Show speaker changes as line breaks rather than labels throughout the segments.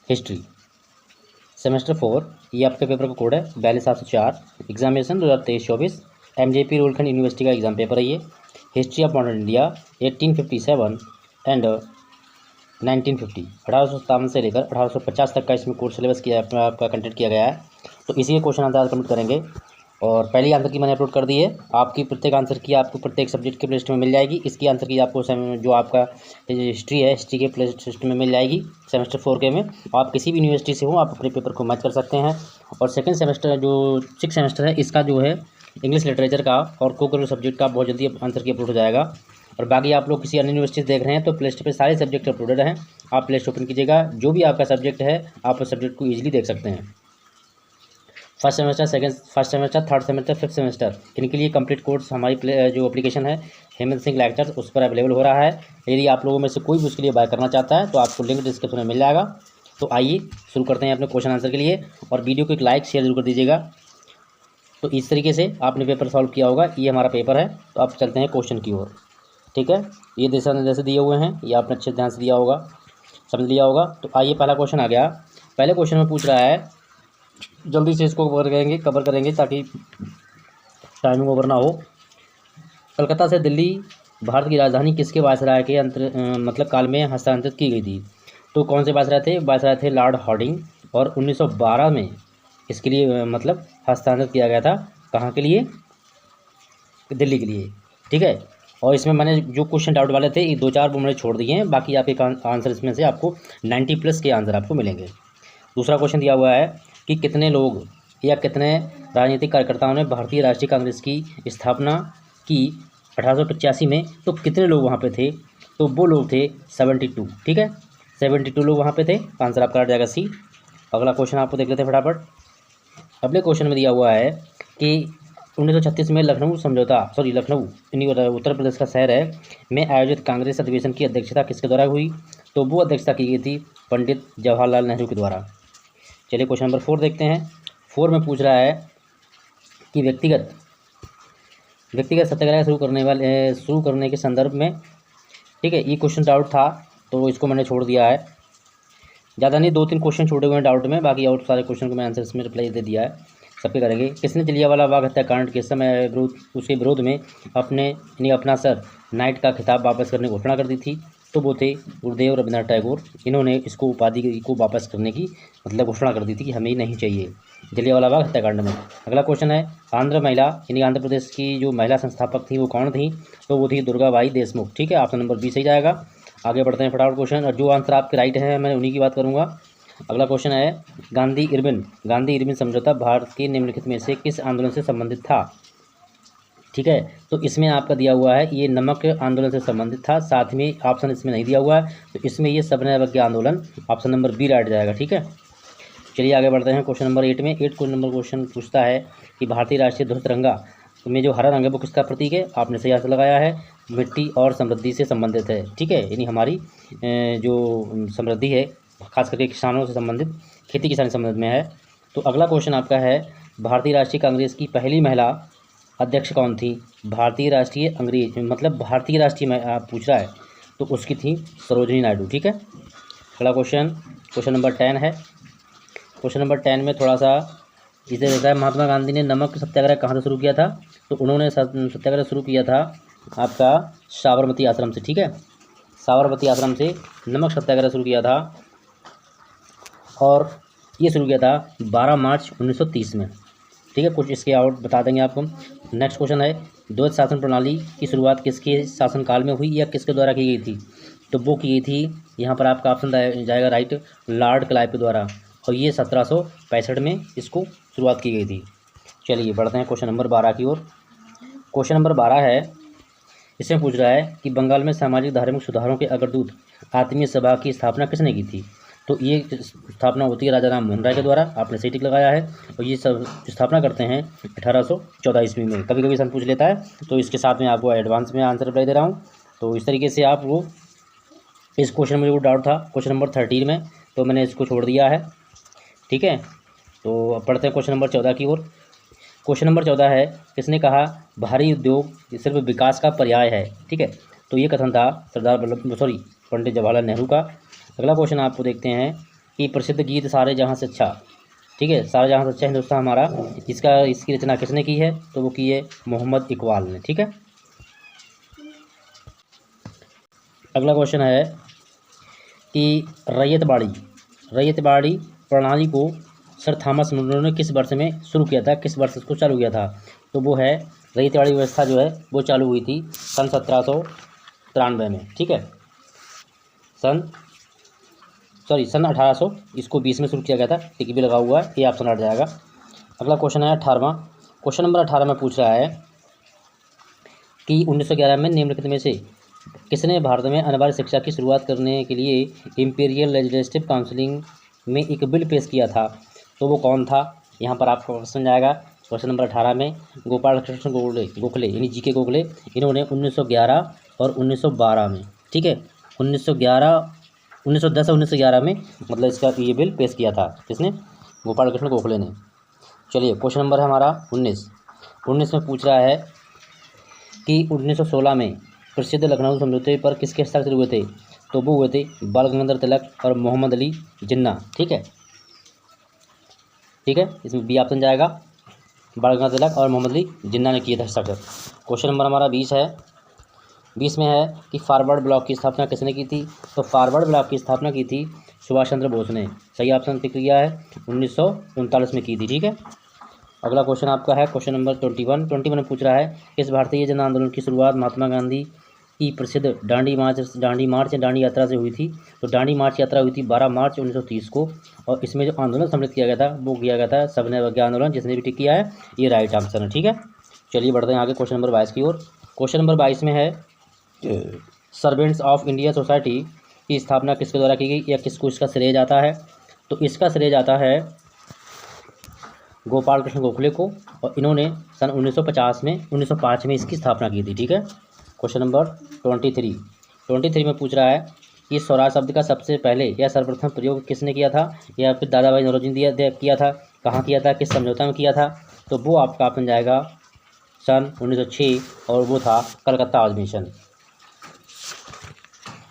History semester 4, ये आपके paper का कोड है 42704। एग्जामिनेशन 2023-24 MJP रुलखंड यूनिवर्सिटी का एग्जाम पेपर है ये। History of modern India 1857 and 1950, 1857 से लेकर 1850 तक का इसमें कोर्स सिलेबस किया आपका कंटेंट किया गया है। तो इसी के क्वेश्चन आंसर कंप्लीट करेंगे और पहली आंसर की मैंने अपलोड कर दी है। आपकी प्रत्येक आंसर की आपको प्रत्येक सब्जेक्ट के प्लेलिस्ट में मिल जाएगी। इसकी आंसर की आपको जो आपका हिस्ट्री है, हिस्ट्री के प्लेलिस्ट में मिल जाएगी सेमेस्टर 4 के में। आप किसी भी यूनिवर्सिटी से हो, आप अपने पेपर को मैच कर सकते हैं। और सेकंड सेमेस्टर जो 6 सेमेस्टर है, इसका जो है इंग्लिश लिटरेचर का और को सब्जेक्ट का बहुत जल्दी आंसर की अपलोड हो जाएगा। और बाकी आप लोग किसी अन्य यूनिवर्सिटी देख रहे हैं तो प्ले स्टोर पर सारे सब्जेक्ट अपलोडेड हैं। आप प्ले स्टोर ओपन कीजिएगा, जो भी आपका सब्जेक्ट है आप उस सब्जेक्ट को ईजिली देख सकते हैं। First semester, third semester, fifth semester, इनके लिए कंप्लीट कोर्स हमारी जो एप्लीकेशन है हेमंत सिंह लेक्चर्स, उस पर अवेलेबल हो रहा है। यदि आप लोगों में से कोई भी उसके लिए बाय करना चाहता है तो आपको लिंक डिस्क्रिप्शन में मिल जाएगा। तो आइए शुरू करते हैं अपने क्वेश्चन आंसर के लिए, और वीडियो को एक लाइक शेयर जरूर कर दीजिएगा। तो इस तरीके से आपने पेपर सॉल्व किया होगा। ये हमारा पेपर है, तो आप चलते हैं क्वेश्चन की ओर। ठीक है, ये दिशा निर्देश दिए हुए हैं, ये आपने अच्छे ध्यान से दिया होगा, समझ लिया होगा। तो आइए पहला क्वेश्चन आ गया। पहले क्वेश्चन में पूछ रहा है, जल्दी से इसको कवर करेंगे ताकि टाइमिंग ओवर ना हो। कलकत्ता से दिल्ली भारत की राजधानी किसके वायसराय के मतलब काल में हस्तांतरित की गई थी? तो कौन से वायसराय थे? वायसराय थे लॉर्ड हार्डिंग, और 1912 में इसके लिए मतलब हस्तांतरित किया गया था। कहाँ के लिए? दिल्ली के लिए। ठीक है, और इसमें मैंने जो क्वेश्चन डाउट वाले थे, ये 2-4 वो मैंने छोड़ दिए हैं, बाकी आपके आंसर इसमें से आपको 90+ के आंसर आपको मिलेंगे। दूसरा क्वेश्चन दिया हुआ है कि कितने लोग या कितने राजनीतिक कार्यकर्ताओं ने भारतीय राष्ट्रीय कांग्रेस की स्थापना की 1885 में? तो कितने लोग वहाँ पे थे? तो वो लोग थे 72। ठीक है, 72 लोग वहाँ पे थे। आंसर आपका आ जाएगा सी। अगला क्वेश्चन आपको देख लेते हैं फटाफट। अगले क्वेश्चन में दिया हुआ है कि 1936 में लखनऊ उत्तर प्रदेश का शहर है, में आयोजित कांग्रेस अधिवेशन की अध्यक्षता किसके द्वारा हुई? तो वो अध्यक्षता की गई थी पंडित जवाहरलाल नेहरू के द्वारा। चलिए क्वेश्चन नंबर 4 देखते हैं। 4 में पूछ रहा है कि व्यक्तिगत सत्याग्रह शुरू करने के संदर्भ में। ठीक है, ये क्वेश्चन डाउट था तो इसको मैंने छोड़ दिया है। ज़्यादा नहीं, 2-3 क्वेश्चन छोड़े हुए हैं डाउट में, बाकी और सारे क्वेश्चन को मैं आंसर इसमें रिप्लाई दे दिया है। सबके करेंगे। किसने जलियांवाला बाग हत्याकांड के समय उसके विरोध में अपना सर नाइट का खिताब वापस करने की घोषणा कर दी थी? तो वो थे गुरुदेव रविन्द्रनाथ टैगोर। इन्होंने इसको उपाधि को वापस करने की मतलब घोषणा कर दी थी कि हमें नहीं चाहिए जलियांवाला बाग हत्याकांड में। अगला क्वेश्चन है, आंध्र प्रदेश की जो महिला संस्थापक थी वो कौन थी? तो वो थी दुर्गाबाई देशमुख। ठीक है, ऑप्शन नंबर 20 सही जाएगा। आगे बढ़ते हैं फटाफट क्वेश्चन, और जो आंसर आपके राइट है मैं उन्हीं की बात करूँगा। अगला क्वेश्चन है, गांधी इरविन समझौता भारत के निम्नलिखित में से किस आंदोलन से संबंधित था? ठीक है, तो इसमें आपका दिया हुआ है ये नमक आंदोलन से संबंधित था। साथ में ऑप्शन इसमें नहीं दिया हुआ है, तो इसमें ये सविनय अवज्ञा आंदोलन, ऑप्शन नंबर बी राइट जाएगा। ठीक है, चलिए आगे बढ़ते हैं क्वेश्चन नंबर 8 में। 8 क्वेश्चन पूछता है कि भारतीय राष्ट्रीय ध्वज तिरंगा में जो हरा रंग है वो किसका प्रतीक है? आपने सही आंसर लगाया है, मिट्टी और समृद्धि से संबंधित है। ठीक है, यानी हमारी जो समृद्धि है खास करके किसानों से संबंधित, खेती किसानी संबंधित में है। तो अगला क्वेश्चन आपका है, भारतीय राष्ट्रीय कांग्रेस की पहली महिला अध्यक्ष कौन थी? भारतीय राष्ट्रीय पूछ रहा है, तो उसकी थी सरोजिनी नायडू। ठीक है, अगला क्वेश्चन नंबर 10 है। क्वेश्चन नंबर 10 में थोड़ा सा इसे रहता है, महात्मा गांधी ने नमक सत्याग्रह कहाँ से शुरू किया था? तो उन्होंने सत्याग्रह शुरू किया था आपका साबरमती आश्रम से। ठीक है, साबरमती आश्रम से नमक सत्याग्रह शुरू किया था, और ये शुरू किया था 12 मार्च 1930 में। ठीक है, कुछ इसके और बता देंगे आपको। नेक्स्ट क्वेश्चन है, द्वैत शासन प्रणाली की शुरुआत किसके शासनकाल में हुई या किसके द्वारा की गई थी? तो वो की गई थी, यहाँ पर आपका ऑप्शन जाएगा राइट, लॉर्ड क्लाइव के द्वारा, और ये 1765 में इसको शुरुआत की गई थी। चलिए बढ़ते हैं क्वेश्चन नंबर 12 की ओर। क्वेश्चन नंबर 12 है, इसमें पूछ रहा है कि बंगाल में सामाजिक धार्मिक सुधारों के अग्रदूत आत्मीय सभा की स्थापना किसने की थी? तो ये स्थापना होती है राजा राम मोहन राय के द्वारा। आपने सही टिक लगाया है, और ये सब स्थापना करते हैं 1814 ईस्वी में। कभी कभी सन पूछ लेता है, तो इसके साथ में आपको एडवांस में आंसर रिप्लाई दे रहा हूँ। तो इस तरीके से आप वो इस क्वेश्चन में जो डाउट था क्वेश्चन नंबर 13 में, तो मैंने इसको छोड़ दिया है। ठीक है, तो अब पढ़ते हैं क्वेश्चन नंबर 14 की ओर। क्वेश्चन नंबर 14 है, किसने कहा भारी उद्योग सिर्फ विकास का पर्याय है? ठीक है, तो ये कथन था पंडित जवाहरलाल नेहरू का। अगला क्वेश्चन आपको देखते हैं, कि प्रसिद्ध गीत सारे जहाँ से अच्छा, ठीक है, सारे जहाँ से अच्छा हिंदुस्तान हमारा, इसकी रचना किसने की है? तो वो की है मोहम्मद इकबाल ने, ठीक है। अगला क्वेश्चन है कि रैयतबाड़ी प्रणाली को सर थॉमस मुनरो ने किस वर्ष में शुरू किया था, किस वर्ष इसको चालू किया था? तो वो है रैयतबाड़ी व्यवस्था जो है वो चालू हुई थी सन 1793 में, ठीक है। सन 1800 इसको 20 में शुरू किया गया था, टिक भी लगा हुआ है, ये ऑप्शन हट जाएगा। अगला क्वेश्चन है 18वां। क्वेश्चन नंबर 18 में पूछ रहा है कि 1911 में निम्नलिखित में से किसने भारत में अनिवार्य शिक्षा की शुरुआत करने के लिए इंपीरियल लेजिस्लेटिव काउंसिलिंग में एक बिल पेश किया था? तो वो कौन था? यहाँ पर आपको क्वेश्चन जाएगा। क्वेश्चन नंबर 18 में गोपाल कृष्ण गोखले यानी जी के गोखले, इन्होंने 1911 और 1912 में, ठीक है, 1910 और 1911 में मतलब इसका ये बिल पेश किया था। किसने? गोपाल कृष्ण गोखले ने। चलिए क्वेश्चन नंबर है हमारा 19 में पूछ रहा है कि 1916 में प्रसिद्ध लखनऊ समझौते पर किसके हस्ताक्षर हुए थे? तो वो हुए थे बाल गंगाधर तिलक और मोहम्मद अली जिन्ना, ठीक है, इसमें बी ऑप्शन जाएगा, बाल गंगाधर तिलक और मोहम्मद अली जिन्ना ने किए थे हस्ताक्षर। क्वेश्चन नंबर हमारा 20 है। 20 में है कि फॉरवर्ड ब्लॉक की स्थापना किसने की थी? तो फॉरवर्ड ब्लॉक की स्थापना की थी सुभाष चंद्र बोस ने। सही ऑप्शन टिक किया है, 1939 में की थी, ठीक है। अगला क्वेश्चन आपका है क्वेश्चन नंबर 21 में पूछ रहा है किस भारतीय जन आंदोलन की शुरुआत महात्मा गांधी की प्रसिद्ध दांडी मार्च यात्रा से हुई थी? तो दांडी मार्च यात्रा हुई थी 12 मार्च 1930 को, और इसमें जो आंदोलन सम्मिलित किया गया था वो किया गया था सविनय अवज्ञा आंदोलन। जिसने भी टिक किया है ये राइट आंसर है, ठीक है। चलिए बढ़ते हैं आगे क्वेश्चन नंबर 22 की ओर। क्वेश्चन नंबर 22 में है सर्वेंट्स ऑफ इंडिया सोसाइटी की स्थापना किसके द्वारा की गई या किसको इसका श्रेय जाता है? तो इसका श्रेय जाता है गोपाल कृष्ण गोखले को, और इन्होंने सन 1905 में इसकी स्थापना की थी, ठीक है। क्वेश्चन नंबर 23 में पूछ रहा है कि स्वराज शब्द का सबसे पहले या सर्वप्रथम प्रयोग किसने किया था, या फिर दादा भाई नौरोजी ने किया था, कहाँ किया था, किस समझौता में किया था? तो वो आपका ऑप्शन जाएगा सन 1906, और वो था कलकत्ता अधिवेशन।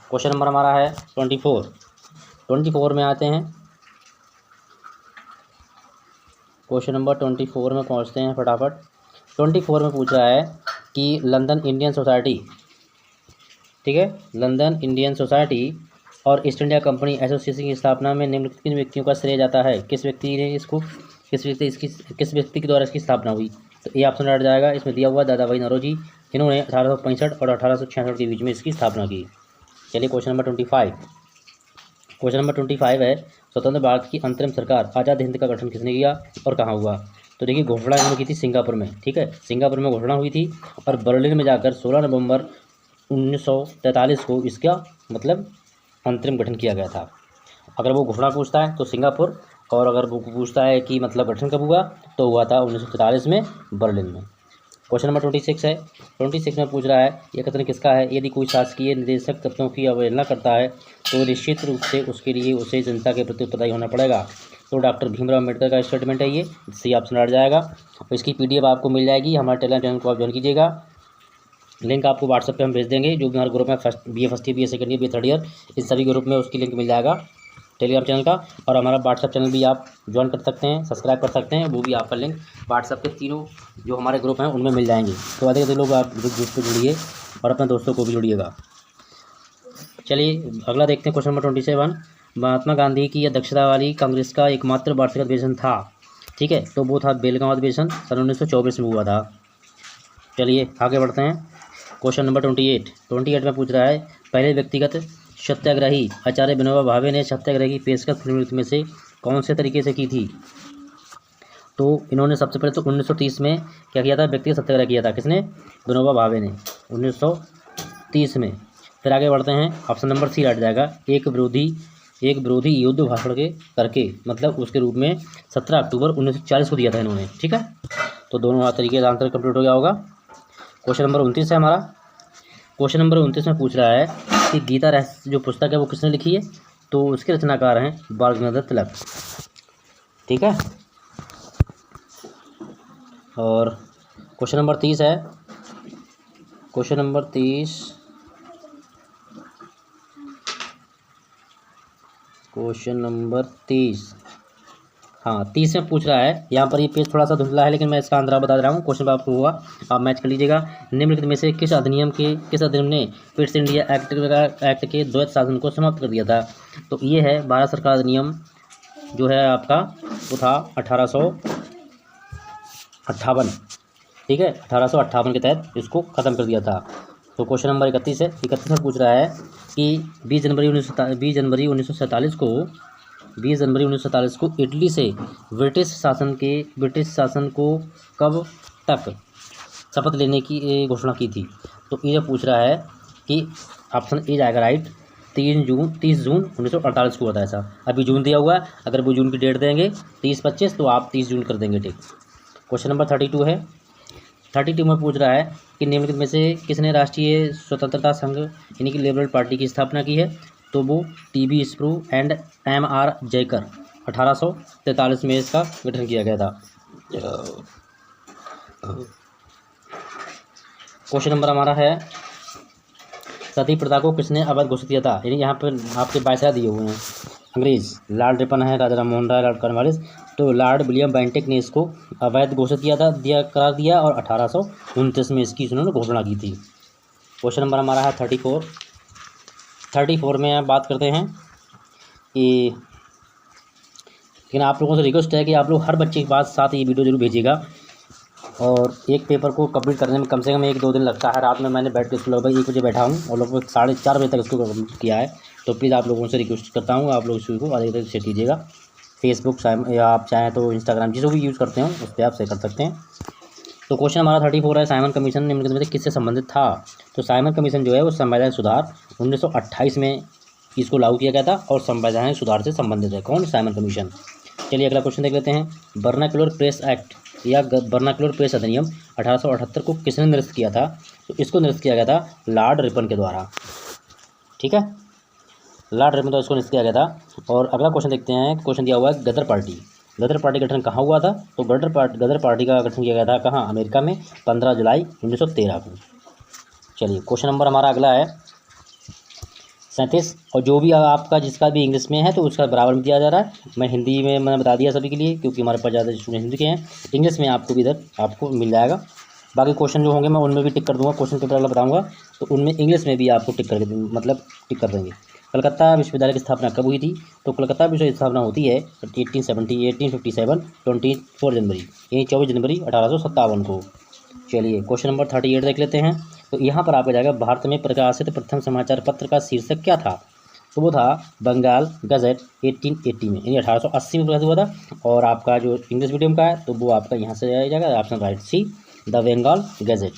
क्वेश्चन नंबर हमारा है 24 में आते हैं। क्वेश्चन नंबर 24 में पहुंचते हैं फटाफट। 24 में पूछ रहा है कि लंदन इंडियन सोसाइटी, ठीक है, लंदन इंडियन सोसाइटी और ईस्ट इंडिया कंपनी एसोसिएशन की स्थापना में निम्नलिखित किन व्यक्तियों का श्रेय जाता है? किस व्यक्ति ने इसको किस व्यक्ति के द्वारा इसकी स्थापना हुई? तो ये ऑप्शन हट जाएगा, इसमें दिया हुआ दादा भाई नौरोजी, इन्होंने 1865 और 1866 के बीच में इसकी स्थापना की। चलिए क्वेश्चन नंबर 25 है स्वतंत्र भारत की अंतरिम सरकार आज़ाद हिंद का गठन किसने किया और कहाँ हुआ? तो देखिए घोषणा इन्होंने की थी सिंगापुर में, ठीक है, सिंगापुर में घोषणा हुई थी, और बर्लिन में जाकर 16 नवंबर 1943 को इसका मतलब अंतरिम गठन किया गया था। अगर वो घोषणा पूछता है तो सिंगापुर, और अगर वो पूछता है कि मतलब गठन कब हुआ तो हुआ था 1943 में बर्लिन में। क्वेश्चन नंबर 26 है। 26 में पूछ रहा है यह कथन किसका है? यदि कोई शासकीय निदेशक तत्वों की अवहेलना करता है तो निश्चित रूप से उसके लिए उसे जनता के प्रति उत्तरदायी होना पड़ेगा। तो डॉक्टर भीमराव अम्बेडकर का स्टेटमेंट है ये, सी ऑप्शन हट जाएगा। और इसकी PDF आपको मिल जाएगी, हमारे टेलीग्राम चैनल को आप ज्वाइन कीजिएगा। लिंक आपको व्हाट्सएप पे हम भेज देंगे, जो भी हमारे ग्रुप में BA first year, BA second year, BA third year, इस सभी ग्रुप में उसकी लिंक मिल जाएगा टेलीग्राम चैनल का। और हमारा व्हाट्सएप चैनल भी आप ज्वाइन कर सकते हैं, सब्सक्राइब कर सकते हैं, वो भी आपका लिंक व्हाट्सएप के तीनों जो हमारे ग्रुप हैं उनमें मिल जाएंगे। तो अधिक लोग आप ग्रुप पर जुड़िए और अपने दोस्तों को भी जुड़िएगा। चलिए अगला देखते हैं क्वेश्चन नंबर 27। महात्मा गांधी की अध्यक्षता वाली कांग्रेस का एकमात्र वार्षिक अधिवेशन था, ठीक है, तो वो था बेलगांव अधिवेशन, सन 1924 में हुआ था। चलिए आगे बढ़ते हैं। क्वेश्चन नंबर 28 में पूछ रहा है पहले व्यक्तिगत सत्याग्रही आचार्य विनोबा भावे ने सत्याग्रह की पेशकश निम्नलिखित में से कौन से तरीके से की थी? तो इन्होंने सबसे पहले तो 1930 में क्या किया था? व्यक्तिगत सत्याग्रह किया था। किसने? विनोबा भावे ने 1930 में। फिर आगे बढ़ते हैं, ऑप्शन नंबर सी हट जाएगा, एक विरोधी युद्ध भाषण के करके, मतलब उसके रूप में 17 अक्टूबर 1940 को दिया था इन्होंने, ठीक है। तो दोनों तरीके का आंसर कंप्लीट हो गया होगा। क्वेश्चन नंबर 29 है हमारा। क्वेश्चन नंबर 29 में पूछ रहा है कि गीता रहस्य जो पुस्तक है वो किसने लिखी है? तो उसके रचनाकार हैं बाल गंगाधर तिलक, ठीक है। और क्वेश्चन नंबर 30 है। Question number 30 question number 30। हाँ 30 में पूछ रहा है, यहाँ पर ये पेज थोड़ा सा धुंधला है लेकिन मैं इसका आंसर बता रहा हूँ। क्वेश्चन आपको हुआ, आप मैच कर लीजिएगा। निम्नलिखित में से किस अधिनियम ने पिट्स इंडिया एक्ट के द्वैत शासन को समाप्त कर दिया था? तो ये है भारत सरकार अधिनियम जो है आपका, वो था 1858। ठीक है, 1858 के तहत इसको ख़त्म कर दिया था। तो क्वेश्चन नंबर 31 है। 31 में पूछ रहा है कि 20 जनवरी 1947 को इटली से ब्रिटिश शासन को कब तक शपथ लेने की घोषणा की थी? तो ये पूछ रहा है कि ऑप्शन ए जाएगा राइट, 30 जून 1948 को होता है ऐसा। अभी जून दिया हुआ है, अगर वो जून की डेट देंगे 30-25 तो आप 30 जून कर देंगे। ठीक। क्वेश्चन नंबर 32 है। 32 में पूछ रहा है कि निम्नलिखित में से किसने राष्ट्रीय स्वतंत्रता संघ यानी कि लिबरल पार्टी की स्थापना की है? तो वो TB. Sprue and M.R. Jayakar 1843 में इसका गठन किया गया था। क्वेश्चन नंबर हमारा है, सती प्रथा को किसने अवैध घोषित किया था? यानी यहाँ पर आपके बायसरा दिए हुए हैं। अंग्रेज लॉर्ड रिपन है, राजा राम मोहन राय, लॉर्ड कॉर्नवालिस। तो लॉर्ड विलियम बेंटिक ने इसको अवैध घोषित करार दिया और 1829 में इसकी उन्होंने घोषणा की थी। क्वेश्चन नंबर हमारा है 34 में आप बात करते हैं कि, लेकिन आप लोगों से रिक्वेस्ट है कि आप लोग हर बच्चे के पास साथ ये वीडियो जरूर भेजिएगा। और एक पेपर को कंप्लीट करने में कम से कम 1-2 दिन लगता है। रात में मैंने बैठ के लगभग 1 बजे बैठा हूँ और लगभग 4:30 बजे तक इसको कंप्लीट किया है। तो प्लीज़ आप लोगों से रिक्वेस्ट करता हूँ, आप लोग इसको आगे तक शेयर कीजिएगा। फेसबुक या आप चाहें तो इंस्टाग्राम, जिसको भी यूज़ करते हो उस पर आप शेयर कर सकते हैं। तो क्वेश्चन हमारा 34 है, साइमन कमीशन निम्नलिखित में से किससे संबंधित था? तो साइमन कमीशन जो है वो संवैधानिक सुधार 1928 में इसको लागू किया गया था और संवैधानिक सुधार से संबंधित है। कौन? Simon commission. चलिए अगला क्वेश्चन देख लेते हैं। वर्नाक्युलर प्रेस एक्ट या वर्नाक्युलर प्रेस अधिनियम 1878 को किसने निरस्त किया था? तो इसको निरस्त किया गया था लॉर्ड रिपन के द्वारा। ठीक है, लॉर्ड रिपन द्वारा इसको निरस्त किया गया था। और अगला क्वेश्चन देखते हैं। क्वेश्चन दिया हुआ है, गदर पार्टी का गठन कहाँ हुआ था? तो गदर पार्टी का गठन किया गया था कहाँ? अमेरिका में 15 जुलाई 1913 को। चलिए क्वेश्चन नंबर हमारा अगला है 37। और जो भी आपका जिसका भी इंग्लिश में है तो उसका बराबर में दिया जा रहा है। मैं हिंदी में मैंने बता दिया सभी के लिए, क्योंकि हमारे पास ज़्यादा स्टूडेंट हिंदी के हैं। इंग्लिश में आपको भी इधर आपको मिल जाएगा। बाकी क्वेश्चन जो होंगे मैं उनमें भी टिक कर दूंगा। क्वेश्चन पेपर वाला बताऊंगा तो उनमें इंग्लिश में भी आपको टिक कर देंगे। कलकत्ता विश्वविद्यालय की स्थापना कब हुई थी? तो कलकत्ता विश्वविद्यालय की स्थापना होती है 1857 24 जनवरी, यानी 24 जनवरी 1857 को। चलिए क्वेश्चन नंबर 38 देख लेते हैं। तो यहाँ पर आपको जाएगा, भारत में प्रकाशित प्रथम समाचार पत्र का शीर्षक क्या था? तो वो था बंगाल गजट 1880 में, यानी 1880 में प्रकाशित हुआ था। और आपका जो इंग्लिश मीडियम का है तो वो आपका यहाँ से आ जाएगा option right C, the Bengal Gazette.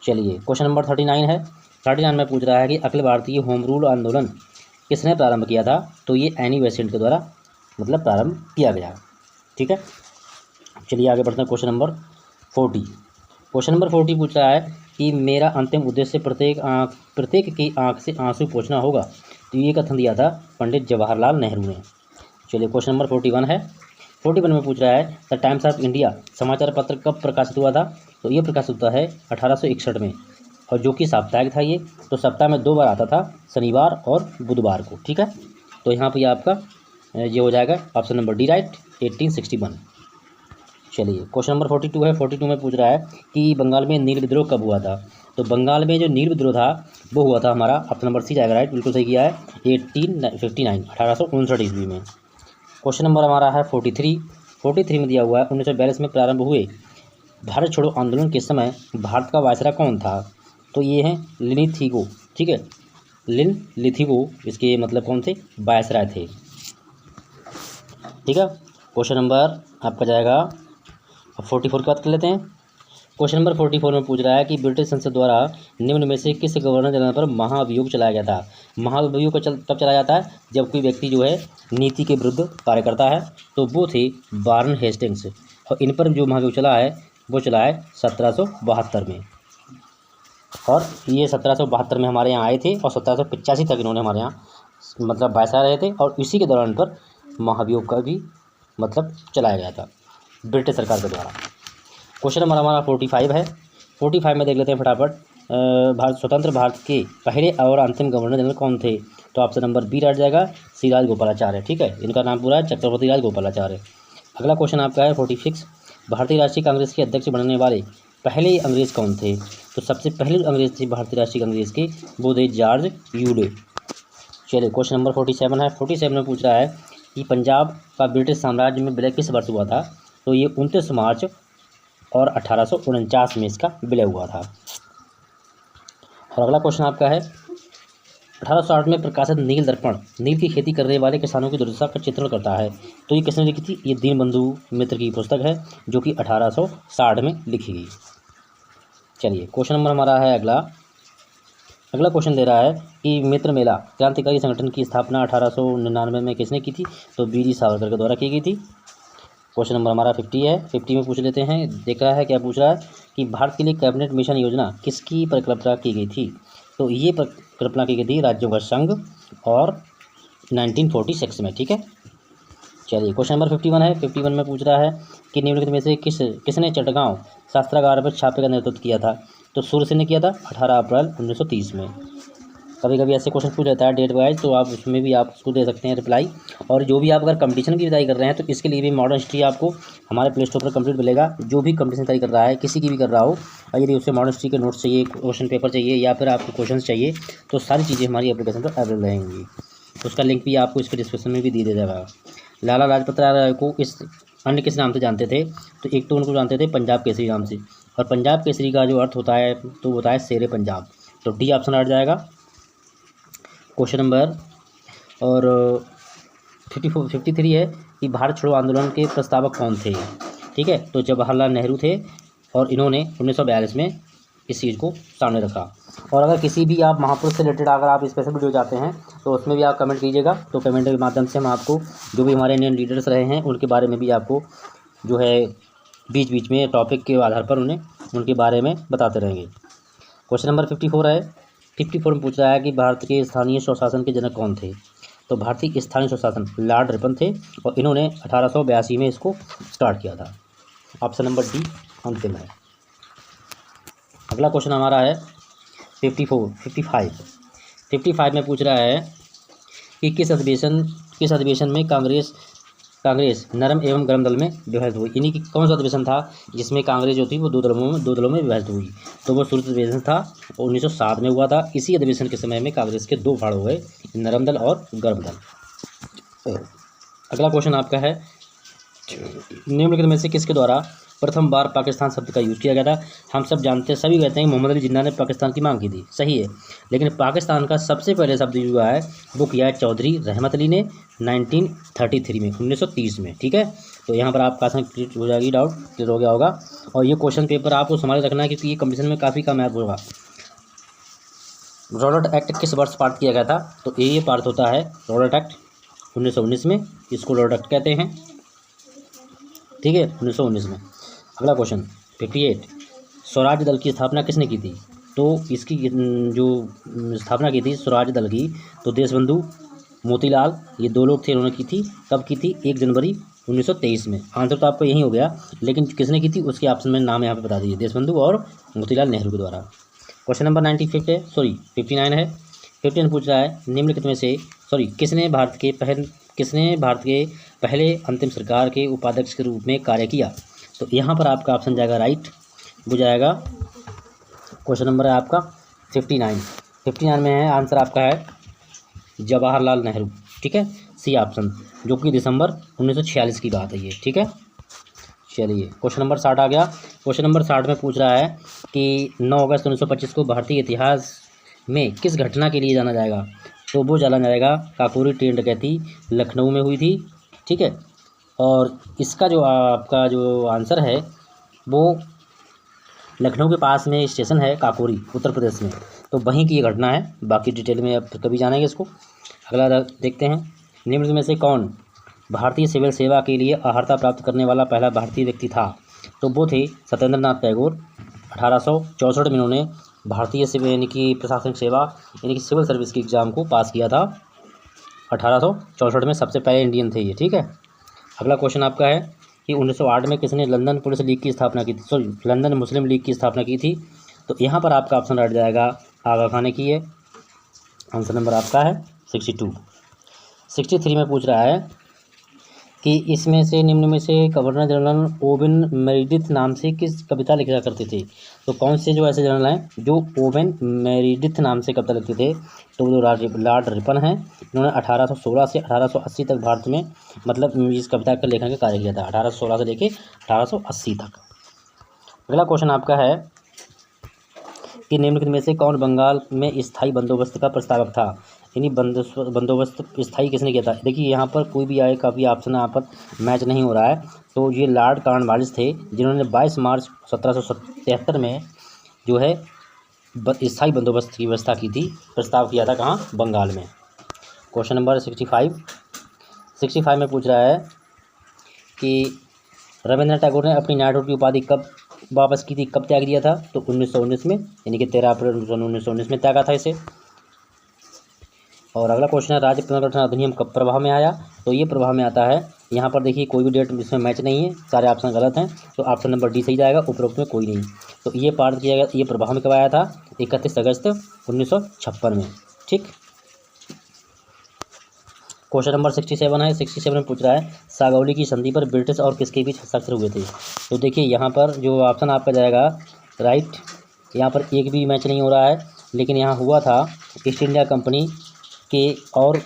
चलिए क्वेश्चन नंबर 39 है। 39 में पूछ रहा है कि अखिल भारतीय होम रूल आंदोलन किसने प्रारंभ किया था? तो ये एनी बेसेंट के द्वारा प्रारंभ किया गया। ठीक है, चलिए आगे बढ़ते हैं। क्वेश्चन नंबर 40 पूछ रहा है कि मेरा अंतिम उद्देश्य प्रत्येक की आंख से आंसू पोंछना होगा। तो ये कथन दिया था पंडित जवाहरलाल नेहरू ने। चलिए क्वेश्चन नंबर 41 है। 41 में पूछ रहा है द टाइम्स ऑफ इंडिया समाचार पत्र कब प्रकाशित हुआ था? तो ये प्रकाशित होता है 1861 में, और जो कि साप्ताहिक था ये। तो सप्ताह में 2 बार आता था, शनिवार और बुधवार को। ठीक है, तो यहाँ पर आपका ये हो जाएगा ऑप्शन नंबर डी राइट, 1861। चलिए क्वेश्चन नंबर 42 है। 42 में पूछ रहा है कि बंगाल में नील विद्रोह कब हुआ था? तो बंगाल में जो नील विद्रोह था वो हुआ था हमारा ऑप्शन नंबर सी जाएगा राइट, बिल्कुल सही किया है, 1859 ईस्वी में। क्वेश्चन नंबर हमारा है 43 में दिया हुआ है 1942 में प्रारंभ हुए भारत छोड़ो आंदोलन के समय भारत का वायसराय कौन था? तो ये है लिथिगो। ठीक है, लिथिगो इसके कौन थे? वायसराय थे। ठीक है, क्वेश्चन नंबर आपका जाएगा 44 की बात कर लेते हैं। क्वेश्चन नंबर 44 में पूछ रहा है कि ब्रिटिश संसद द्वारा निम्न में से किस गवर्नर जनरल पर महाभियोग चलाया गया था? महाभियोग कब चलाया जाता है? जब कोई व्यक्ति जो है नीति के विरुद्ध कार्य करता है। तो वो थे वारन हेस्टिंग्स, और इन पर जो महाभियोग चला है वो चला है 1772 में। और ये 1772 में हमारे यहाँ आए थे और 1785 तक इन्होंने हमारे यहाँ वायसराय रहे थे। और इसी के दौरान पर महाभियोग का भी चलाया गया था ब्रिटिश सरकार के द्वारा। क्वेश्चन नंबर हमारा 45 है। 45 में देख लेते हैं फटाफट स्वतंत्र भारत के पहले और अंतिम गवर्नर जनरल कौन थे? तो ऑप्शन नंबर बी राइट जाएगा, सी राजगोपालाचार्य। ठीक है, इनका नाम पूरा है चक्रवर्ती राजगोपालाचार्य। अगला क्वेश्चन आपका है 46, भारतीय राष्ट्रीय कांग्रेस के अध्यक्ष बनने वाले पहले अंग्रेज कौन थे? तो सबसे पहले अंग्रेज थे भारतीय राष्ट्रीय कांग्रेस के, वो थे जॉर्ज यूडे। चलिए क्वेश्चन नंबर 47 है। 47 में पूछ रहा है कि पंजाब का ब्रिटिश साम्राज्य में विलय किस वर्ष हुआ था? तो ये 29 मार्च और 1849 में इसका विलय हुआ था। और अगला क्वेश्चन आपका है 1860 में प्रकाशित नील दर्पण नील की खेती करने वाले किसानों की दुर्दशा का चित्रण करता है। तो ये किसने लिखी थी? ये दीनबंधु मित्र की पुस्तक है, जो कि 1860 में लिखी गई। चलिए क्वेश्चन नंबर हमारा है अगला क्वेश्चन दे रहा है कि मित्र मेला क्रांतिकारी संगठन की स्थापना 1899 में किसने की थी? तो वीर सावरकर के द्वारा की गई थी। क्वेश्चन नंबर हमारा 50 है। 50 में पूछ लेते हैं, देख रहा है क्या पूछ रहा है कि भारत के लिए कैबिनेट मिशन योजना किसकी परिकल्पना की गई थी? तो ये परिकल्पना की गई थी राज्यों का संघ और 1946 में। ठीक है, चलिए क्वेश्चन नंबर 51 है। 51 में पूछ रहा है कि निम्नलिखित में से किसने चटगांव शास्त्रागार पर छापे का नेतृत्व किया था? तो सूर्यसेन ने किया था 18 अप्रैल 1930 में। कभी कभी ऐसे क्वेश्चन पूछ लेता है डेट वाइज, तो आप उसमें भी आप उसको दे सकते हैं रिप्लाई। और जो भी आप अगर कंपटीशन की तैयारी कर रहे हैं तो इसके लिए भी मॉडर्न हिस्ट्री आपको हमारे प्ले स्टोर पर कंप्लीट मिलेगा। जो भी कंपटीशन तैयारी कर रहा है, किसी की भी कर रहा हो, और यदि उससे मॉडर्न हिस्ट्री के नोट्स चाहिए, क्वेश्चन पेपर चाहिए, या फिर आपको क्वेश्चन चाहिए, तो सारी चीज़ें हमारी एप्लीकेशन पर अवेलेबल रहेंगी। उसका लिंक भी आपको इसके डिस्क्रिप्शन में भी दे दिया जाएगा। लाला लाजपत राय को इस अन्य किस नाम से जानते थे? तो एक तो उनको जानते थे पंजाब केसरी नाम से, और पंजाब केसरी का जो अर्थ होता है तो होता है शेरे पंजाब। तो डी ऑप्शन आ जाएगा। क्वेश्चन नंबर और 53 है कि भारत छोड़ो आंदोलन के प्रस्तावक कौन थे? ठीक है, तो जवाहरलाल नेहरू थे, और इन्होंने 1942 में इस चीज़ को सामने रखा। और अगर किसी भी आप महापुरुष से रिलेटेड अगर आप स्पेशल वीडियो चाहते हैं तो उसमें भी आप कमेंट कीजिएगा, तो कमेंट के माध्यम से हम आपको जो भी हमारे इंडियन लीडर्स रहे हैं उनके बारे में भी आपको जो है बीच बीच में टॉपिक के आधार पर उनके बारे में बताते रहेंगे। क्वेश्चन नंबर 54 है। 54 में पूछ रहा है कि भारत के स्थानीय स्वशासन के जनक कौन थे? तो भारतीय स्थानीय स्वशासन लॉर्ड रिपन थे, और इन्होंने 1882 में इसको स्टार्ट किया था। ऑप्शन नंबर डी अंतिम है। अगला क्वेश्चन हमारा है 55 में पूछ रहा है कि किस अधिवेशन में कांग्रेस नरम एवं गरम दल में विभाजित हुई? यानी कि कौन सा अधिवेशन था जिसमें कांग्रेस जो थी वो दो दलों में विभाजित हुई? तो वो सूरत अधिवेशन था, 1907 में हुआ था। इसी अधिवेशन के समय में कांग्रेस के दो फाड़ हुए, नरम दल और गर्म दल। अगला क्वेश्चन आपका है निम्नलिखित में से किसके द्वारा प्रथम बार पाकिस्तान शब्द का यूज किया गया था? हम सब जानते हैं, सभी कहते हैं मोहम्मद अली जिन्ना ने पाकिस्तान की मांग की थी, सही है, लेकिन पाकिस्तान का सबसे पहले शब्द जो है वो किया है चौधरी रहमत अली ने 1933 में, 1930 में। ठीक है, तो यहाँ पर आपका क्लियर हो जाएगी, डाउट क्लियर हो गया होगा। और ये क्वेश्चन पेपर आपको संभाल रखना है क्योंकि ये कंपटीशन में काफ़ी कम होगा। रॉबर्ट एक्ट किस वर्ष पारित किया गया था? तो ये पारित होता है रॉबर्ट एक्ट 1919 में, इसको रॉबर्ट एक्ट कहते हैं। ठीक है, 1919 में। अगला क्वेश्चन 58, स्वराज दल की स्थापना किसने की थी? तो इसकी जो स्थापना की थी स्वराज दल की, तो देशबंधु मोतीलाल, ये दो लोग थे, उन्होंने की थी। कब की थी? 1 जनवरी 1923 में। आंसर तो आपको यही हो गया, लेकिन किसने की थी उसके ऑप्शन में नाम यहाँ पे बता दीजिए, देशबंधु और मोतीलाल नेहरू के द्वारा। क्वेश्चन नंबर 59 है। 59 पूछ रहा है निम्नलिखित में से किसने भारत के पहले अंतिम सरकार के उपाध्यक्ष के रूप में कार्य किया? तो यहाँ पर आपका ऑप्शन जाएगा राइट, वो जाएगा क्वेश्चन नंबर है आपका 59 में है, आंसर आपका है जवाहरलाल नेहरू। ठीक है, सी ऑप्शन, जो कि दिसंबर 1946 की बात है ये। ठीक है, चलिए क्वेश्चन नंबर 60 आ गया। क्वेश्चन नंबर 60 में पूछ रहा है कि 9 अगस्त 1925 को भारतीय इतिहास में किस घटना के लिए जाना जाएगा? तो वो जाना जाएगा काकोरी ट्रेन डकैती लखनऊ में हुई थी। ठीक है, और इसका जो आपका जो आंसर है वो लखनऊ के पास में स्टेशन है काकोरी, उत्तर प्रदेश में, तो वहीं की ये घटना है। बाकी डिटेल में अब कभी जानेंगे इसको। अगला देखते हैं, निम्न में से कौन भारतीय सिविल सेवा के लिए अर्हता प्राप्त करने वाला पहला भारतीय व्यक्ति था? तो वो थे सत्येंद्र नाथ टैगोर। 1864 में इन्होंने भारतीय सिविल यानी कि प्रशासनिक सेवा यानी कि सिविल सर्विस की एग्ज़ाम को पास किया था। 1864 में सबसे पहले इंडियन थे ये। ठीक है, अगला क्वेश्चन आपका है कि 1908 में किसने लंदन पुलिस लीग की स्थापना की थी? लंदन मुस्लिम लीग की स्थापना की थी? तो यहाँ पर आपका ऑप्शन रह जाएगा आगा खाने की है। आंसर नंबर आपका है 62। 63 में पूछ रहा है कि इसमें से निम्न में से गवर्नर जनरल ओवेन मेरिडिथ नाम से किस कविता लिखा करते थे। तो कौन से जो ऐसे जनरल हैं जो ओवेन मेरिडिथ नाम से कविता लिखते थे, तो वो लॉर्ड रिपन हैं। इन्होंने 1816 से 1880 तक भारत में मतलब इस कविता का लेखन का कार्य किया था, 1816 से लेके 1880 तक। अगला क्वेश्चन आपका है कि निम्नलिखित में से कौन बंगाल में स्थायी बंदोबस्त का प्रस्तावक था। यानी बंदोबस्त स्थायी किसने किया था। देखिए यहाँ पर कोई भी आए, काफ़ी ऑप्शन यहाँ पर मैच नहीं हो रहा है। तो ये लॉर्ड कॉर्नवालिस थे जिन्होंने 22 मार्च 1773 में जो है स्थायी बंदोबस्त की व्यवस्था की थी, प्रस्ताव किया था कहाँ, बंगाल में। क्वेश्चन नंबर 65 में पूछ रहा है कि रविंद्रनाथ टैगोर ने अपनी नाइटहुड की उपाधि कब वापस की थी, कब त्याग दिया था। तो 1919 में, यानी कि 13 अप्रैल 1919 में त्यागा था इसे। और अगला क्वेश्चन है राज्य पुनर्गठन अधिनियम कब प्रभाव में आया। तो ये प्रभाव में आता है, यहाँ पर देखिए कोई भी डेट इसमें मैच नहीं है, सारे ऑप्शन गलत हैं। तो ऑप्शन नंबर डी सही जाएगा, उपरोक्त में कोई नहीं। तो ये पारित किया गया, ये प्रभाव में कब आया था, 31 अगस्त 1956 में। ठीक। क्वेश्चन नंबर 67 है। 67 में पूछ रहा है सागौली की संधि पर ब्रिटिश और किसके बीच हस्ताक्षर हुए थे। तो देखिए यहाँ पर जो ऑप्शन आपका जाएगा राइट, यहाँ पर एक भी मैच नहीं हो रहा है, लेकिन यहाँ हुआ था ईस्ट इंडिया कंपनी के और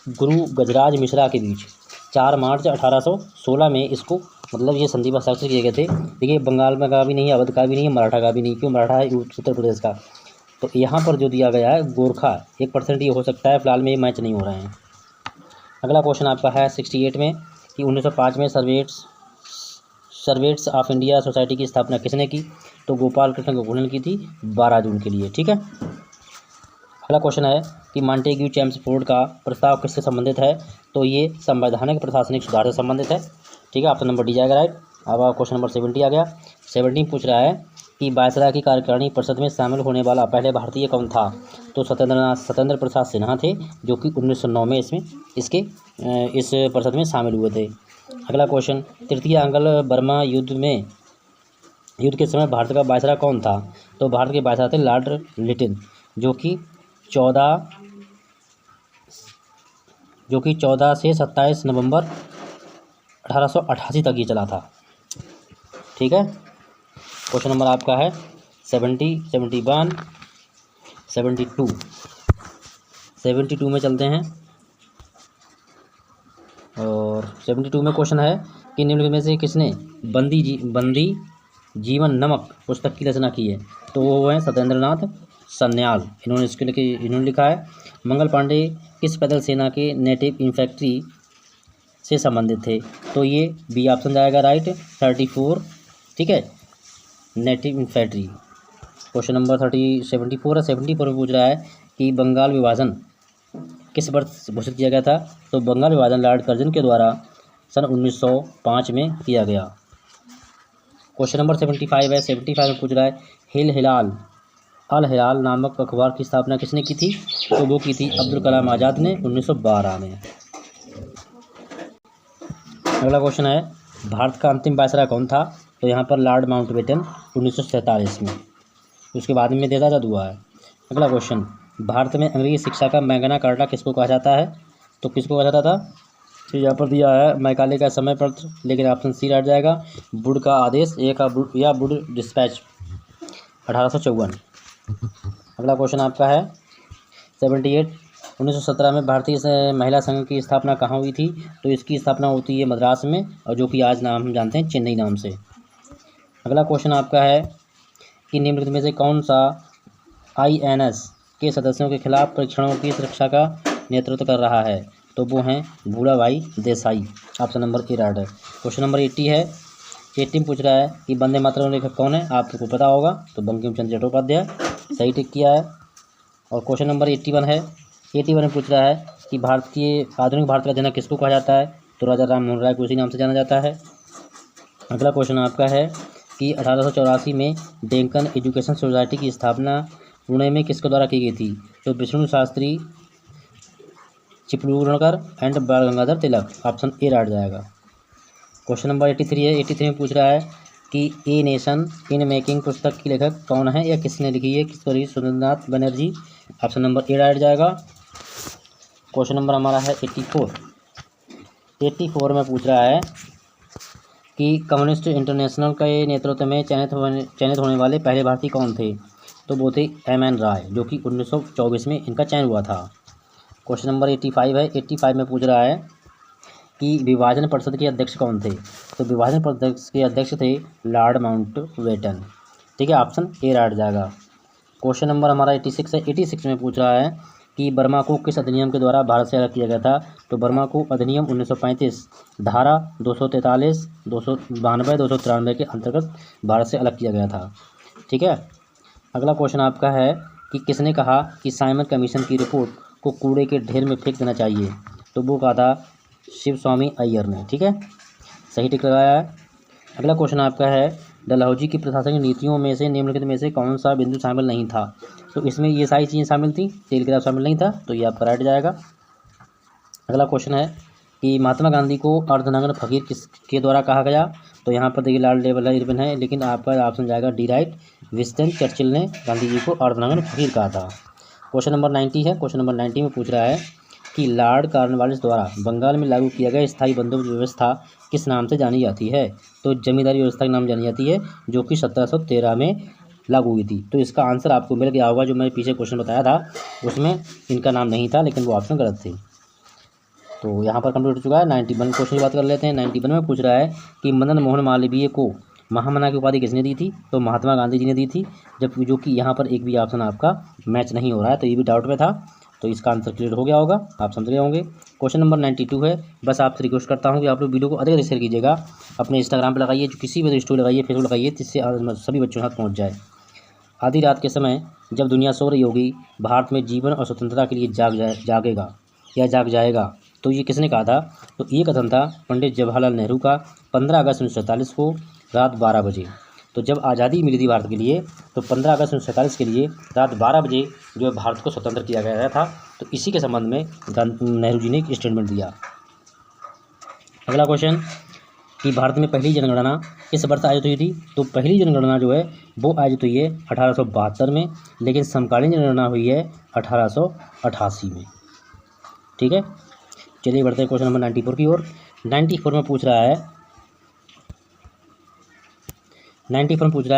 गुरु गजराज मिश्रा के बीच 4 मार्च 1816 में इसको मतलब ये संधि पर हस्ताक्षर किए गए थे। देखिए बंगाल में का भी नहीं है, अवध का भी नहीं है, मराठा का भी नहीं, क्यों, मराठा है उत्तर प्रदेश का। तो यहाँ पर जो दिया गया है गोरखा 1% ये हो सकता है, फिलहाल में ये मैच नहीं हो रहे हैं। अगला क्वेश्चन आपका है 68 में कि 1905 में सर्वेट्स ऑफ इंडिया सोसाइटी की स्थापना किसने की। तो गोपाल कृष्ण गोखले ने की थी 12 जून के लिए। ठीक है। अगला क्वेश्चन है कि मॉन्टेग्यू चेम्सफोर्ड का प्रस्ताव किससे संबंधित है। तो ये संवैधानिक प्रशासनिक सुधार से संबंधित है। ठीक है, ऑप्शन नंबर डी जाएगा राइट। अब क्वेश्चन नंबर 70 आ गया। 70 पूछ रहा है कि वायसराय की कार्यकारिणी परिषद में शामिल होने वाला पहले भारतीय कौन था। तो सत्येंद्र प्रसाद सिन्हा थे, जो कि 1909 में इस परिषद में शामिल हुए थे। अगला क्वेश्चन, तृतीय आंग्ल बर्मा युद्ध के समय भारत का वायसराय कौन था। तो भारत के वायसराय थे लॉर्ड लिटिल, जो कि 14 से 27 नवंबर 1888 तक ये चला था। ठीक है। क्वेश्चन नंबर आपका है 70, 71, 72। 72 में चलते हैं। और 72 में क्वेश्चन है कि निम्नलिखित में से किसने बंदी जीवन नमक पुस्तक की रचना की है। तो वो है सत्येंद्रनाथ सन्याल, इन्होंने लिखा है। मंगल पांडे किस पैदल सेना के नेटिव इन्फेंट्री से संबंधित थे। तो ये बी ऑप्शन जाएगा राइट, 34। ठीक है, नेटिव इन्फेंट्री। क्वेश्चन नंबर 74 है। 74 में पूछ रहा है कि बंगाल विभाजन किस वर्ष घोषित किया गया था। तो बंगाल विभाजन लॉर्ड कर्जन के द्वारा सन 1905 में किया गया। क्वेश्चन नंबर 75 है। 75 में पूछ रहा है अल हिलाल नामक अखबार की स्थापना किसने की थी। तो वो की थी अब्दुल कलाम आज़ाद ने 1912 में। अगला क्वेश्चन है भारत का अंतिम वायसराय कौन था। तो यहाँ पर लॉर्ड माउंटबेटन 1947 में, उसके बाद में देदाजाद हुआ है। अगला क्वेश्चन, भारत में अंग्रेजी शिक्षा का मैग्ना कार्टा किसको कहा जाता है। तो किसको कहा जाता था। तो यहाँ पर दिया है मैकाले का समय पत्र, लेकिन ऑप्शन सी रह जाएगा, वुड का आदेश या वुड डिस्पैच 1854। अगला क्वेश्चन आपका है 78। 1917 में भारतीय महिला संघ की स्थापना कहाँ हुई थी। तो इसकी स्थापना होती है मद्रास में, और जो कि आज नाम हम जानते हैं चेन्नई नाम से। अगला क्वेश्चन आपका है कि निम्नलिखित में से कौन सा INS के सदस्यों के खिलाफ परीक्षणों की सुरक्षा का नेतृत्व कर रहा है। तो वो हैं Bhulabhai Desai, option number A right है। क्वेश्चन नंबर 80 है। 80 पूछ रहा है कि वंदे मातरम लेखक कौन है। आपको पता होगा, तो बंकिम चंद्र चट्टोपाध्याय, सही टिक किया है। और क्वेश्चन नंबर 81 है। 81 में पूछ रहा है कि आधुनिक भारत का जनक किसको कहा जाता है। तो राजा राम मोहन राय को उसी नाम से जाना जाता है। अगला क्वेश्चन आपका है कि 1884 में डेक्कन एजुकेशन सोसाइटी की स्थापना पुणे में किसके द्वारा की गई थी। तो विष्णु शास्त्री चिपलूणकर एंड बाल Gangadhar Tilak, option A right जाएगा। क्वेश्चन नंबर 83 है। 83 में पूछ रहा है कि ए नेशन इन मेकिंग पुस्तक की लेखक कौन है या किसने लिखी है, किस पर सुरेंद्रनाथ बनर्जी। ऑप्शन नंबर ए डाल जाएगा। क्वेश्चन नंबर हमारा है 84 में पूछ रहा है कि कम्युनिस्ट इंटरनेशनल के नेतृत्व में चयनित होने वाले पहले भारतीय कौन थे। तो वो थे एम.एन. राय, जो कि 1924 में इनका चयन हुआ था। क्वेश्चन नंबर 85 है। 85 में पूछ रहा है कि विभाजन परिषद के अध्यक्ष कौन थे। तो विभाजन परिषद के अध्यक्ष थे लॉर्ड माउंटबेटन। ठीक है, ऑप्शन ए राइट जाएगा। क्वेश्चन नंबर हमारा 86 है। 86 में पूछ रहा है कि बर्मा को किस अधिनियम के द्वारा भारत से अलग किया गया था। तो बर्मा को अधिनियम 1935 धारा 243, 292, 293 के अंतर्गत भारत से अलग किया गया था। ठीक है, अगला क्वेश्चन आपका है कि किसने कहा कि साइमन कमीशन की रिपोर्ट को कूड़े के ढेर में फेंक देना चाहिए। तो वो कहा था शिव स्वामी अय्यर ने। ठीक है, सही टिक लगाया है। अगला क्वेश्चन आपका है डलहौजी की प्रशासनिक नीतियों में से निम्नलिखित में से कौन सा बिंदु शामिल नहीं था। तो इसमें ये सारी चीज़ें शामिल थी, टेलीग्राफ शामिल नहीं था, तो ये आपका राइट जाएगा। अगला क्वेश्चन है कि महात्मा गांधी को अर्धनग्न फकीर किसके द्वारा कहा गया। तो यहाँ पर देखिए लॉर्ड इरविन है, लेकिन आपका ऑप्शन जाएगा डी राइट। विंस्टन चर्चिल ने गांधी जी को अर्धनग्न फकीर कहा था। क्वेश्चन नंबर 90 है। क्वेश्चन नंबर 90 में पूछ रहा है कि लॉर्ड कॉर्नवालिस द्वारा बंगाल में लागू किया गया स्थायी बंदोबस्त व्यवस्था किस नाम से जानी जाती है। तो जमींदारी व्यवस्था के नाम जानी जाती है, जो कि 1713 में लागू हुई थी। तो इसका आंसर आपको मिल गया होगा, जो मैंने पीछे क्वेश्चन बताया था उसमें इनका नाम नहीं था, लेकिन वो ऑप्शन गलत थे। तो यहाँ पर कंप्लीट हो चुका है। 91 क्वेश्चन की बात कर लेते हैं। 91 में पूछ रहा है कि मदन मोहन मालवीय को महामना की उपाधि किसने दी थी। तो महात्मा गांधी जी ने दी थी, जब जो कि यहाँ पर एक भी ऑप्शन आपका मैच नहीं हो रहा है, तो ये भी डाउट में था। तो इसका आंसर क्लियर हो गया होगा, आप समझ गए होंगे। क्वेश्चन नंबर 92 है। बस आपसे रिक्वेस्ट करता हूँ कि आप लोग वीडियो को अधिक शेयर कीजिएगा, अपने इंस्टाग्राम पर लगाइए, जो किसी भी स्टोरी लगाइए, फेसबुक लगाइए, जिससे सभी बच्चों के साथ पहुँच जाए। आधी रात के समय जब दुनिया सो रही होगी, भारत में जीवन और स्वतंत्रता के लिए जाग जाएगा। तो ये किसने कहा था। तो ये कथन था पंडित जवाहरलाल नेहरू का 15 अगस्त 1947 को रात 12 बजे। तो जब आज़ादी मिली थी भारत के लिए, तो 15 अगस्त 1947 के लिए रात 12 बजे जो है भारत को स्वतंत्र किया गया था। तो इसी के संबंध में नेहरू जी ने एक स्टेटमेंट दिया। अगला क्वेश्चन कि भारत में पहली जनगणना किस वर्ष आयोजित हुई थी। तो पहली जनगणना जो है वो आयोजित हुई है 1872 में, लेकिन समकालीन जनगणना हुई है 1888 में। ठीक है, चलिए बढ़ते हैं क्वेश्चन नंबर 94 की ओर। 94 में पूछ रहा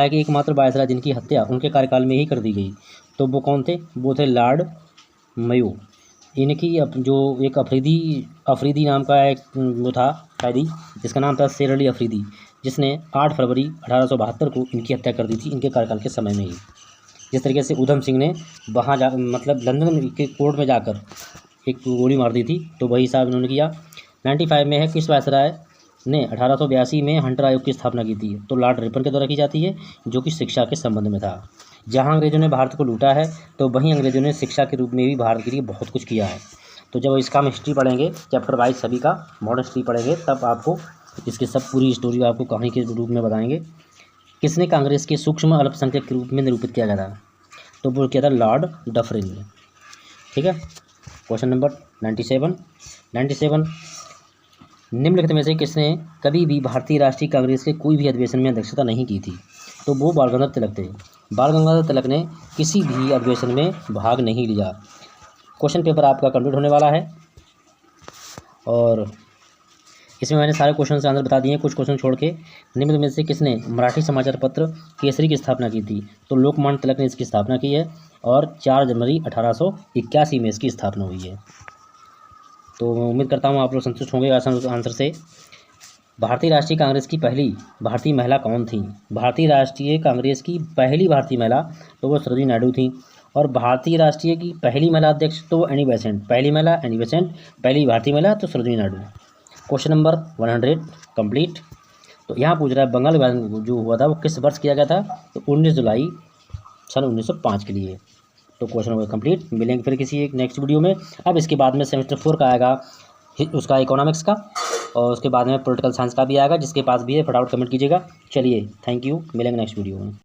है कि एकमात्र वायसराय जिनकी हत्या उनके कार्यकाल में ही कर दी गई। तो वो कौन थे। वो थे लॉर्ड मेयो। इनकी जो एक अफरीदी नाम का एक वो था कैदी, जिसका नाम था शेर अली अफरीदी, जिसने 8 फरवरी 1872 को इनकी हत्या कर दी थी, इनके कार्यकाल के समय में ही। जिस तरीके से उधम सिंह ने वहाँ मतलब लंदन के कोर्ट में जाकर एक गोली मार दी थी, तो वही हिसाब इन्होंने किया। 95 में है किस वायसराय ने 1882 में हंटर आयोग की स्थापना की थी। तो लॉर्ड रिपन के द्वारा की जाती है, जो कि शिक्षा के संबंध में था। जहां अंग्रेजों ने भारत को लूटा है, तो वहीं अंग्रेजों ने शिक्षा के रूप में भी भारत के लिए बहुत कुछ किया है। तो जब इसका हम हिस्ट्री पढ़ेंगे, चैप्टर वाइज सभी का मॉडर्न हिस्ट्री पढ़ेंगे, तब आपको इसकी सब पूरी स्टोरी आपको कहानी के रूप में बताएंगे। किसने कांग्रेस के सूक्ष्म अल्पसंख्यक के रूप में निरूपित किया गया था। तो वो किया था लॉर्ड डफरिन ने। ठीक है, क्वेश्चन नंबर 97 निम्नलिखित में से किसने कभी भी भारतीय राष्ट्रीय कांग्रेस के कोई भी अधिवेशन में अध्यक्षता नहीं की थी। तो वो बाल गंगाधर तिलक थे। बाल गंगाधर तिलक ने किसी भी अधिवेशन में भाग नहीं लिया। क्वेश्चन पेपर आपका कंप्लीट होने वाला है, और इसमें मैंने सारे क्वेश्चन के आंसर बता दिए, कुछ क्वेश्चन छोड़ के। निम्न में से किसने मराठी समाचार पत्र केसरी की स्थापना की थी। तो लोकमान्य तिलक ने इसकी स्थापना की है, और 4 जनवरी 1881 में इसकी स्थापना हुई है। तो मैं उम्मीद करता हूँ आप लोग संतुष्ट होंगे आंसर से। भारतीय राष्ट्रीय कांग्रेस की पहली भारतीय महिला कौन थी। भारतीय राष्ट्रीय कांग्रेस की पहली भारतीय महिला तो वो सरोजिनी नायडू थी, और भारतीय राष्ट्रीय की पहली महिला अध्यक्ष तो वो एनी बेसेंट, पहली महिला एनी बेसेंट, पहली भारतीय महिला तो Sarojini Naidu. Question number 100 complete. तो यहाँ पूछ रहा है बंगाल विभाजन जो हुआ था वो किस वर्ष किया गया था। तो 19 जुलाई सन 1905 के लिए। तो क्वेश्चन हो गया कंप्लीट। मिलेंगे फिर किसी एक नेक्स्ट वीडियो में। अब इसके बाद में सेमेस्टर 4 का आएगा, उसका इकोनॉमिक्स का, और उसके बाद में पॉलिटिकल साइंस का भी आएगा। जिसके पास भी है फटाफट कमेंट कीजिएगा। चलिए, थैंक यू, मिलेंगे नेक्स्ट वीडियो में।